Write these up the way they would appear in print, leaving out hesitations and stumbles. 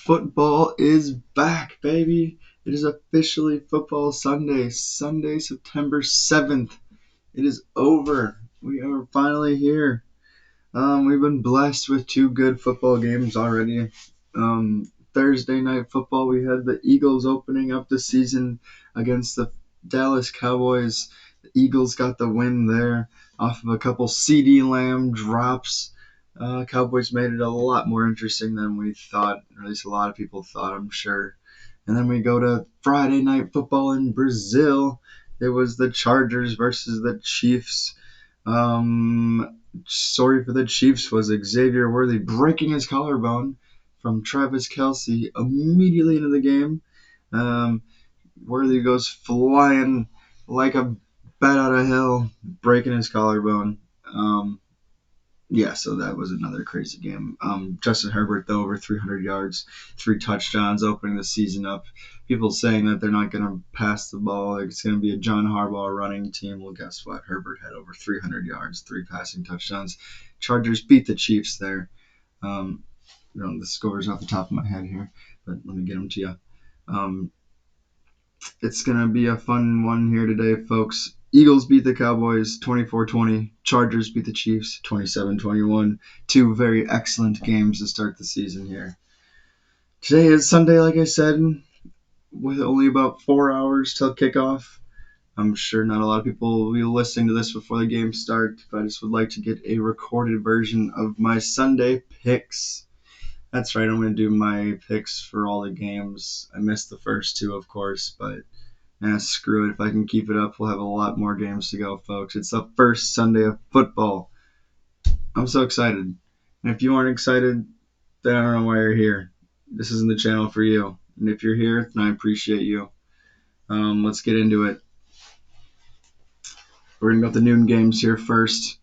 Football is back, baby. It is officially Football Sunday, Sunday, September 7th. It is over. We are finally here. We've been blessed with two good football games already. Thursday night football, we had the Eagles opening up the season against the Dallas Cowboys. The Eagles got the win there off of a couple CeeDee Lamb drops. Cowboys made it a lot more interesting than we thought, or at least a lot of people thought, I'm sure. And then we go to Friday night football in Brazil. It was the Chargers versus the Chiefs. Sorry for the Chiefs was Xavier Worthy breaking his collarbone from Travis Kelce immediately into the game. Um, Worthy goes flying like a bat out of hell, breaking his collarbone. So that was another crazy game. Justin Herbert, though, over 300 yards, 3 touchdowns, opening the season up. People saying that they're not going to pass the ball, like it's going to be a John Harbaugh running team. Well, guess what? Herbert had over 300 yards, 3 passing touchdowns. Chargers beat the Chiefs there. The scores off the top of my head here, but let me get them to you. It's going to be a fun one here today, folks. Eagles beat the Cowboys 24-20. Chargers beat the Chiefs 27-21. Two very excellent games to start the season here. Today is Sunday, like I said, with only about 4 hours till kickoff. I'm sure not a lot of people will be listening to this before the game starts, but I just would like to get a recorded version of my Sunday picks. That's right, I'm going to do my picks for all the games. I missed the first two, of course, but screw it. If I can keep it up, we'll have a lot more games to go, folks. It's the first Sunday of football. I'm so excited. And if you aren't excited, then I don't know why you're here. This isn't the channel for you. And if you're here, then I appreciate you. Let's get into it. We're going to go with the noon games here first.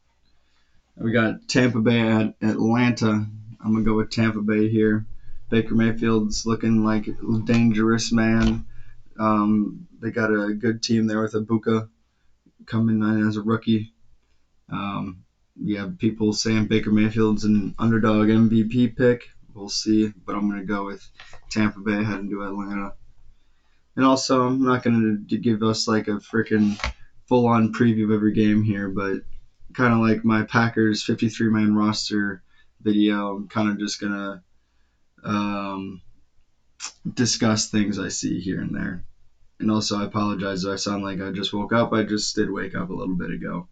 We got Tampa Bay at Atlanta. I'm going to go with Tampa Bay here. Baker Mayfield's looking like a dangerous man. They got a good team there with Ibuka coming in as a rookie. People saying Baker Mayfield's an underdog MVP pick. We'll see, but I'm going to go with Tampa Bay heading to Atlanta. And also, I'm not going to give us like a freaking full-on preview of every game here, but kind of like my Packers 53-man roster video, I'm kind of just going to discuss things I see here and there. And also, I apologize if I sound like I just woke up. I just did wake up a little bit ago.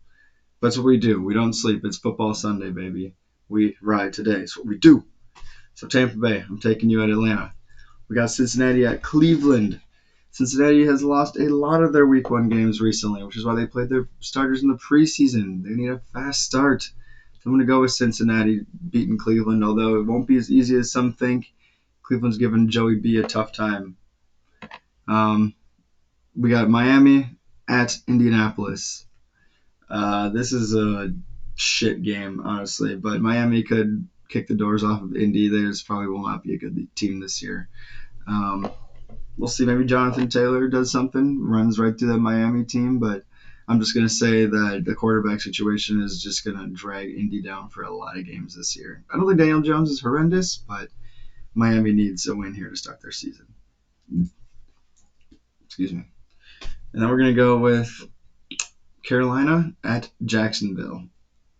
That's what we do. We don't sleep. It's Football Sunday, baby. We ride today. It's what we do. So Tampa Bay, I'm taking you at Atlanta. We got Cincinnati at Cleveland. Cincinnati has lost a lot of their Week 1 games recently, which is why they played their starters in the preseason. They need a fast start. So I'm going to go with Cincinnati beating Cleveland, although it won't be as easy as some think. Cleveland's giving Joey B a tough time. We got Miami at Indianapolis. This is a shit game, honestly, but Miami could kick the doors off of Indy. They just probably will not be a good team this year. We'll see. Maybe Jonathan Taylor does something, runs right through the Miami team, but I'm just going to say that the quarterback situation is just going to drag Indy down for a lot of games this year. I don't think Daniel Jones is horrendous, but Miami needs a win here to start their season. Excuse me. And then we're going to go with Carolina at Jacksonville.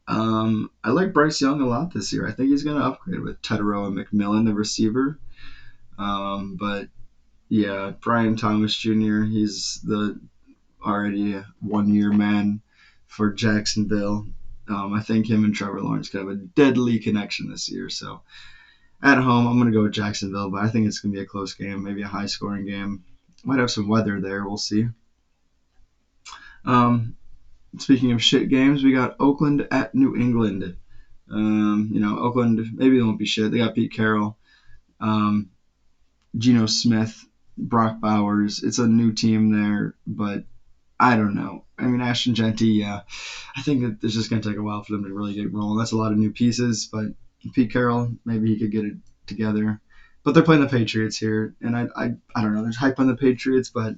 I like Bryce Young a lot this year. I think he's going to upgrade with Teterow and McMillan, the receiver. But yeah, Brian Thomas Jr., he's the already one-year man for Jacksonville. I think him and Trevor Lawrence could have a deadly connection this year. So at home, I'm going to go with Jacksonville, but I think it's going to be a close game, maybe a high-scoring game. Might have some weather there. We'll see. Speaking of shit games, we got Oakland at New England. Oakland, maybe they won't be shit. They got Pete Carroll, Geno Smith, Brock Bowers. It's a new team there, but I don't know. I mean, Ashton Jeanty, yeah. I think it's just going to take a while for them to really get rolling. That's a lot of new pieces, but Pete Carroll, maybe he could get it together. But they're playing the Patriots here, and I don't know. There's hype on the Patriots, but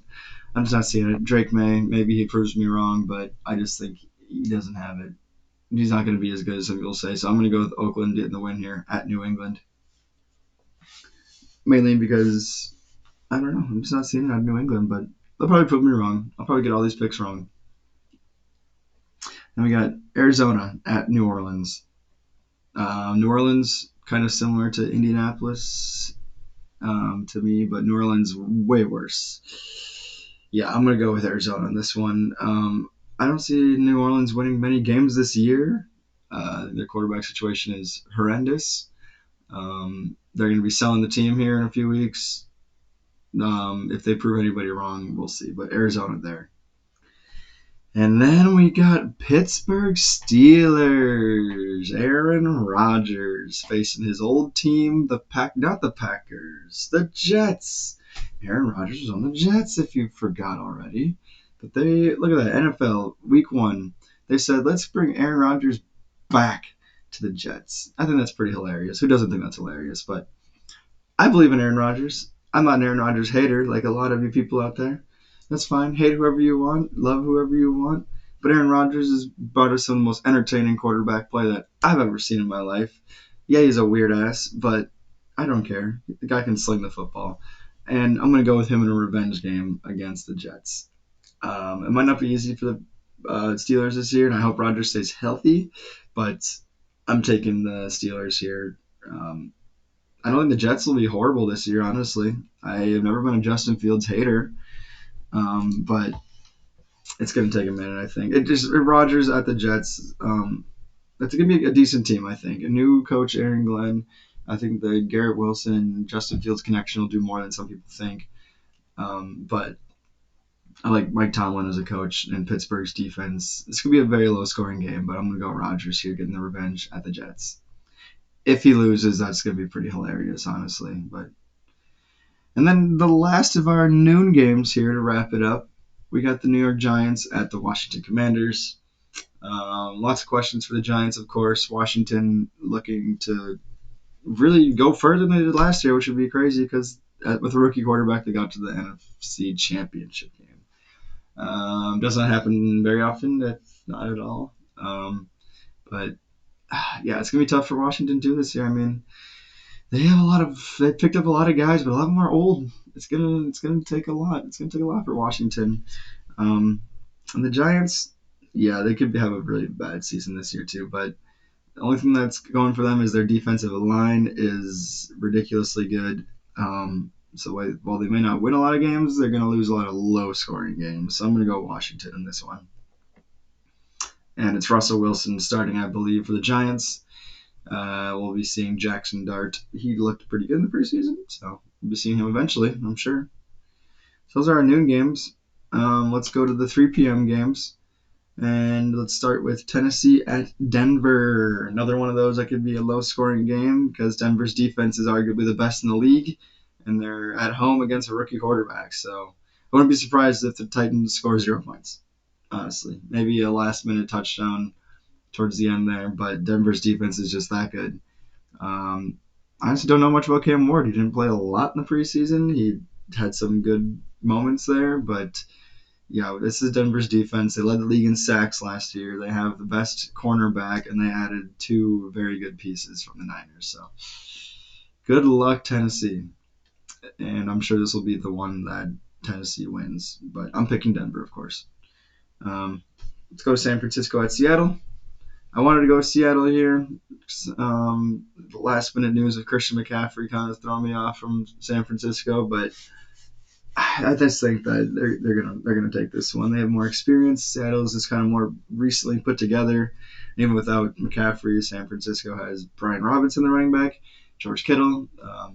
I'm just not seeing it. Drake May, maybe he proves me wrong, but I just think he doesn't have it. He's not going to be as good as some people say, so I'm going to go with Oakland getting the win here at New England. mainly because I don't know. I'm just not seeing it out of New England, but they'll probably prove me wrong. I'll probably get all these picks wrong. Then we got Arizona at New Orleans. New Orleans kind of similar to Indianapolis to me, but New Orleans way worse. Yeah, I'm gonna go with Arizona on this one. I don't see New Orleans winning many games this year. Their quarterback situation is horrendous. They're going to be selling the team here in a few weeks. If they prove anybody wrong, we'll see. But Arizona there. And then we got Pittsburgh Steelers. Aaron Rodgers facing his old team, not the Packers, the Jets. Aaron Rodgers was on the Jets, if you forgot already. But they look at that NFL Week 1. They said let's bring Aaron Rodgers back to the Jets. I think that's pretty hilarious. Who doesn't think that's hilarious? But I believe in Aaron Rodgers. I'm not an Aaron Rodgers hater like a lot of you people out there. That's fine. Hate whoever you want, love whoever you want. But Aaron Rodgers has brought us some of the most entertaining quarterback play that I've ever seen in my life. Yeah, he's a weird ass, but I don't care. The guy can sling the football. And I'm going to go with him in a revenge game against the Jets. It might not be easy for the Steelers this year, and I hope Rodgers stays healthy, but I'm taking the Steelers here. I don't think the Jets will be horrible this year, honestly. I have never been a Justin Fields hater, but it's going to take a minute, I think. Rodgers at the Jets, that's going to be a decent team, I think. A new coach, Aaron Glenn. I think the Garrett Wilson, Justin Fields connection will do more than some people think. But I like Mike Tomlin as a coach and Pittsburgh's defense. This could be a very low-scoring game, but I'm going to go Rodgers here, getting the revenge at the Jets. If he loses, that's going to be pretty hilarious, honestly. And then the last of our noon games here to wrap it up, we got the New York Giants at the Washington Commanders. Lots of questions for the Giants, of course. Washington looking to really go further than they did last year, which would be crazy because with a rookie quarterback, they got to the NFC Championship game. Doesn't happen very often, if not at all. But yeah, it's gonna be tough for Washington too this year. I mean, they picked up a lot of guys, but a lot of them are old. It's gonna take a lot. It's gonna take a lot for Washington. Um, and the Giants, yeah, they could have a really bad season this year too. But the only thing that's going for them is their defensive line is ridiculously good. So while they may not win a lot of games, they're going to lose a lot of low-scoring games. So I'm going to go Washington in this one. And it's Russell Wilson starting, I believe, for the Giants. We'll be seeing Jackson Dart. He looked pretty good in the preseason, so we'll be seeing him eventually, I'm sure. So those are our noon games. Let's go to the 3 p.m. games. And let's start with Tennessee at Denver. Another one of those that could be a low-scoring game because Denver's defense is arguably the best in the league, and they're at home against a rookie quarterback. So I wouldn't be surprised if the Titans score 0 points, honestly. Maybe a last-minute touchdown towards the end there, but Denver's defense is just that good. I honestly don't know much about Cam Ward. He didn't play a lot in the preseason. He had some good moments there, but yeah, this is Denver's defense. They led the league in sacks last year. They have the best cornerback, and they added 2 very good pieces from the Niners. So good luck, Tennessee. And I'm sure this will be the one that Tennessee wins. But I'm picking Denver, of course. Let's go to San Francisco at Seattle. I wanted to go Seattle here. The last minute news of Christian McCaffrey kind of thrown me off from San Francisco, but I just think that they're gonna take this one. They have more experience. Seattle's is kind of more recently put together. Even without McCaffrey, San Francisco has Brian Robinson, the running back, George Kittle, a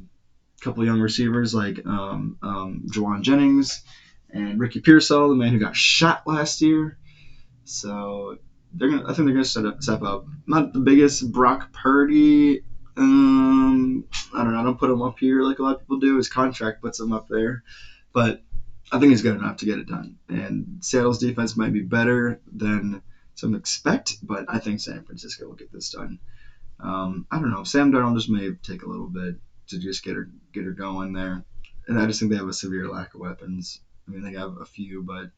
couple of young receivers like Jawan Jennings and Ricky Pearsall, the man who got shot last year. So I think they're gonna step up. Not the biggest Brock Purdy. I don't know. I don't put him up here like a lot of people do. His contract puts him up there. But I think he's good enough to get it done. And Seattle's defense might be better than some expect, but I think San Francisco will get this done. I don't know. Sam Darnold just may take a little bit to just get her going there. And I just think they have a severe lack of weapons. I mean, they have a few, but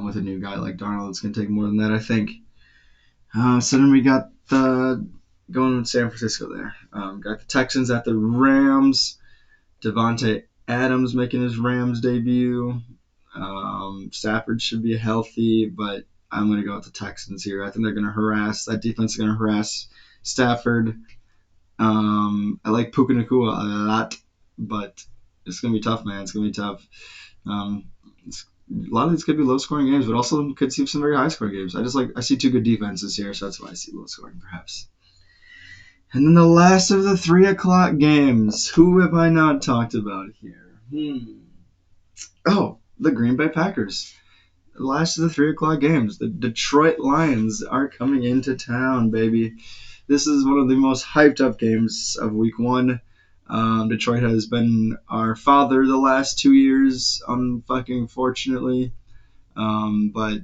with a new guy like Darnold, it's going to take more than that, I think. So then we got the going to San Francisco there. Got the Texans at the Rams. Devontae Adams making his Rams debut. Stafford should be healthy, but I'm going to go with the Texans here. I think they're going to harass, that defense is going to harass Stafford. I like Puka Nacua a lot, but it's going to be tough, man. It's going to be tough. A lot of these could be low scoring games, but also could see some very high scoring games. I see two good defenses here, so that's why I see low scoring perhaps. And then the last of the 3 o'clock games. Who have I not talked about here? Oh, the Green Bay Packers. The last of the 3 o'clock games. The Detroit Lions are coming into town, baby. This is one of the most hyped up games of week one. Detroit has been our father the last 2 years, unfucking fortunately. But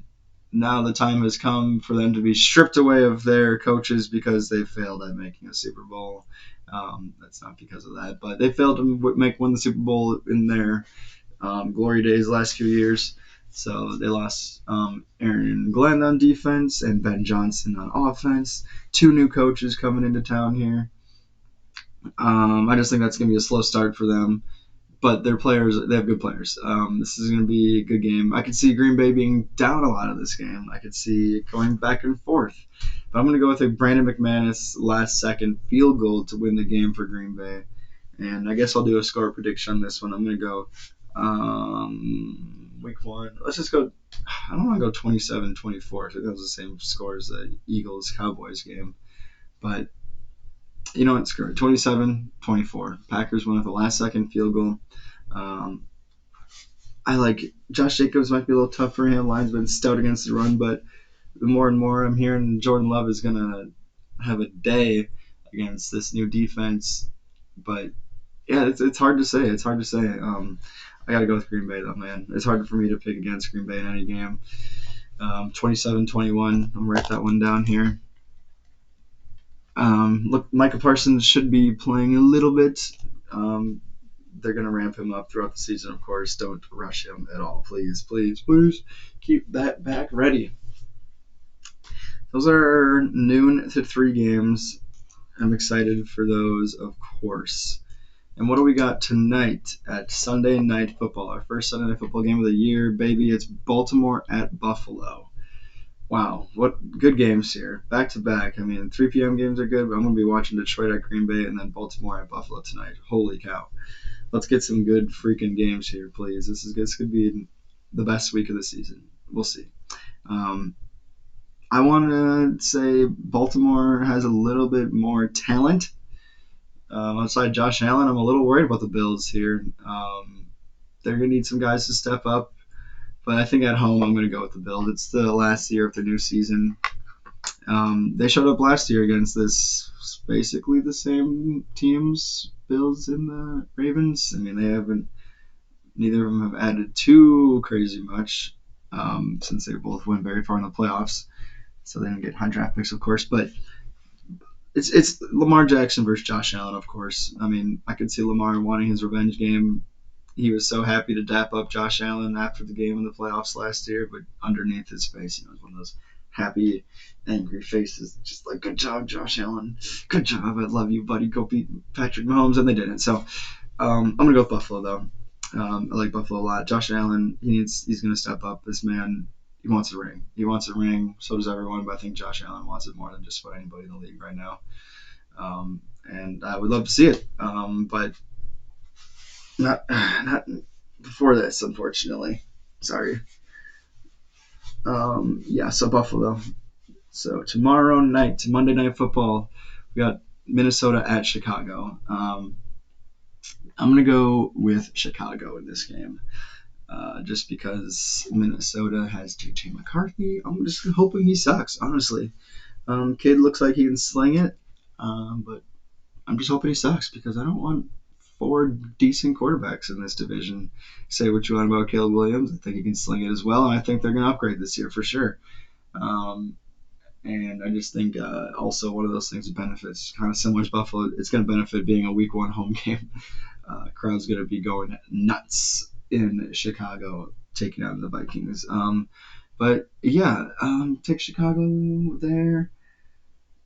now the time has come for them to be stripped away of their coaches because they failed at making a Super Bowl. That's not because of that, but they failed to win the Super Bowl in their glory days last few years. So they lost Aaron Glenn on defense and Ben Johnson on offense. Two new coaches coming into town here. I just think that's going to be a slow start for them. But their players, they have good players. This is going to be a good game. I could see Green Bay being down a lot of this game. I could see it going back and forth. But I'm going to go with a Brandon McManus last-second field goal to win the game for Green Bay. And I guess I'll do a score prediction on this one. I'm going to go week one. Let's just go. I don't want to go 27-24. I think that was the same score as the Eagles-Cowboys game. But you know what? Screw it. 27-24. Packers win with a last-second field goal. I like Josh Jacobs might be a little tough for him. Line's been stout against the run, but the more and more I'm hearing Jordan Love is going to have a day against this new defense. But yeah, it's hard to say. It's hard to say. I got to go with Green Bay, though, man. It's hard for me to pick against Green Bay in any game. 27-21. I'm going to write that one down here. Look, Micah Parsons should be playing a little bit. They're going to ramp him up throughout the season, of course. Don't rush him at all. Please, please, please keep that back ready. Those are noon to 3 games. I'm excited for those, of course. And what do we got tonight at Sunday Night Football? Our first Sunday Night Football game of the year, baby. It's Baltimore at Buffalo. Wow, what good games here. Back to back. I mean, 3 p.m. games are good, but I'm going to be watching Detroit at Green Bay and then Baltimore at Buffalo tonight. Holy cow. Let's get some good freaking games here, please. This could be the best week of the season. We'll see. I want to say Baltimore has a little bit more talent. Outside Josh Allen, I'm a little worried about the Bills here. They're going to need some guys to step up. But I think at home, I'm going to go with the Bills. It's the last year of their new season. They showed up last year against this basically the same teams, Bills and the Ravens. I mean, neither of them have added too crazy much since they both went very far in the playoffs. So they didn't get high draft picks, of course. But it's Lamar Jackson versus Josh Allen, of course. I mean, I could see Lamar wanting his revenge game. He was so happy to dap up Josh Allen after the game in the playoffs last year, but underneath his face, it's one of those happy, angry faces. Just like, good job, Josh Allen. Good job. I love you, buddy. Go beat Patrick Mahomes. And they didn't. So I'm going to go with Buffalo, though. I like Buffalo a lot. Josh Allen, he's going to step up. This man, he wants a ring. He wants a ring. So does everyone, but I think Josh Allen wants it more than just about anybody in the league right now. And I would love to see it. But not before this, unfortunately. Sorry. So Buffalo. So tomorrow night, Monday Night Football, we got Minnesota at Chicago. I'm going to go with Chicago in this game. Just because Minnesota has J.J. McCarthy. I'm just hoping he sucks, honestly. Kid looks like he can sling it, but I'm just hoping he sucks because I don't want 4 decent quarterbacks in this division. Say what you want about Caleb Williams. I think he can sling it as well, and I think they're going to upgrade this year for sure. And I just think also one of those things that benefits, kind of similar to Buffalo, it's going to benefit being a week 1 home game. Crowd's going to be going nuts in Chicago taking on the Vikings. But yeah, take Chicago there.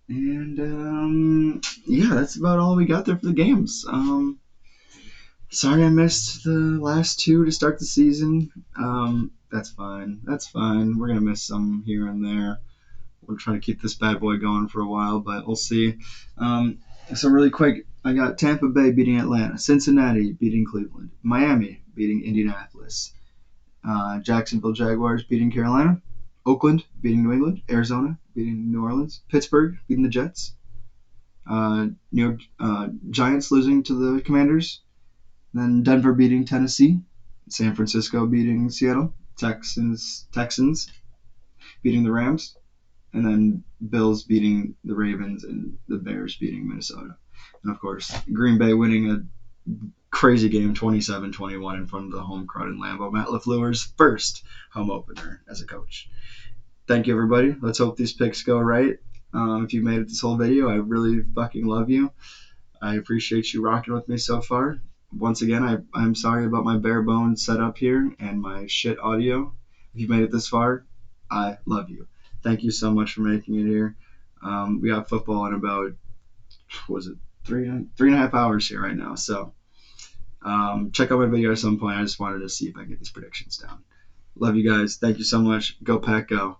And yeah, that's about all we got there for the games. Sorry I missed the last two to start the season. That's fine. That's fine. We're gonna miss some here and there. We'll try to keep this bad boy going for a while, but we'll see. Um, so really quick, I got Tampa Bay beating Atlanta, Cincinnati beating Cleveland, Miami beating Indianapolis, Jacksonville Jaguars beating Carolina, Oakland beating New England, Arizona beating New Orleans, Pittsburgh beating the Jets, New York Giants losing to the Commanders, then Denver beating Tennessee, San Francisco beating Seattle, Texans beating the Rams, and then Bills beating the Ravens and the Bears beating Minnesota. And of course, Green Bay winning a crazy game 27-21 in front of the home crowd in Lambeau. Matt LaFleur's first home opener as a coach. Thank you, everybody. Let's hope these picks go right. If you made it this whole video, I really fucking love you. I appreciate you rocking with me so far. Once again, I'm sorry about my bare bones setup here and my shit audio. If you made it this far, I love you. Thank you so much for making it here. We got football in about, what was it, 3.5 hours here right now. So check out my video at some point. I just wanted to see if I can get these predictions down. Love you guys. Thank you so much. Go Pack Go.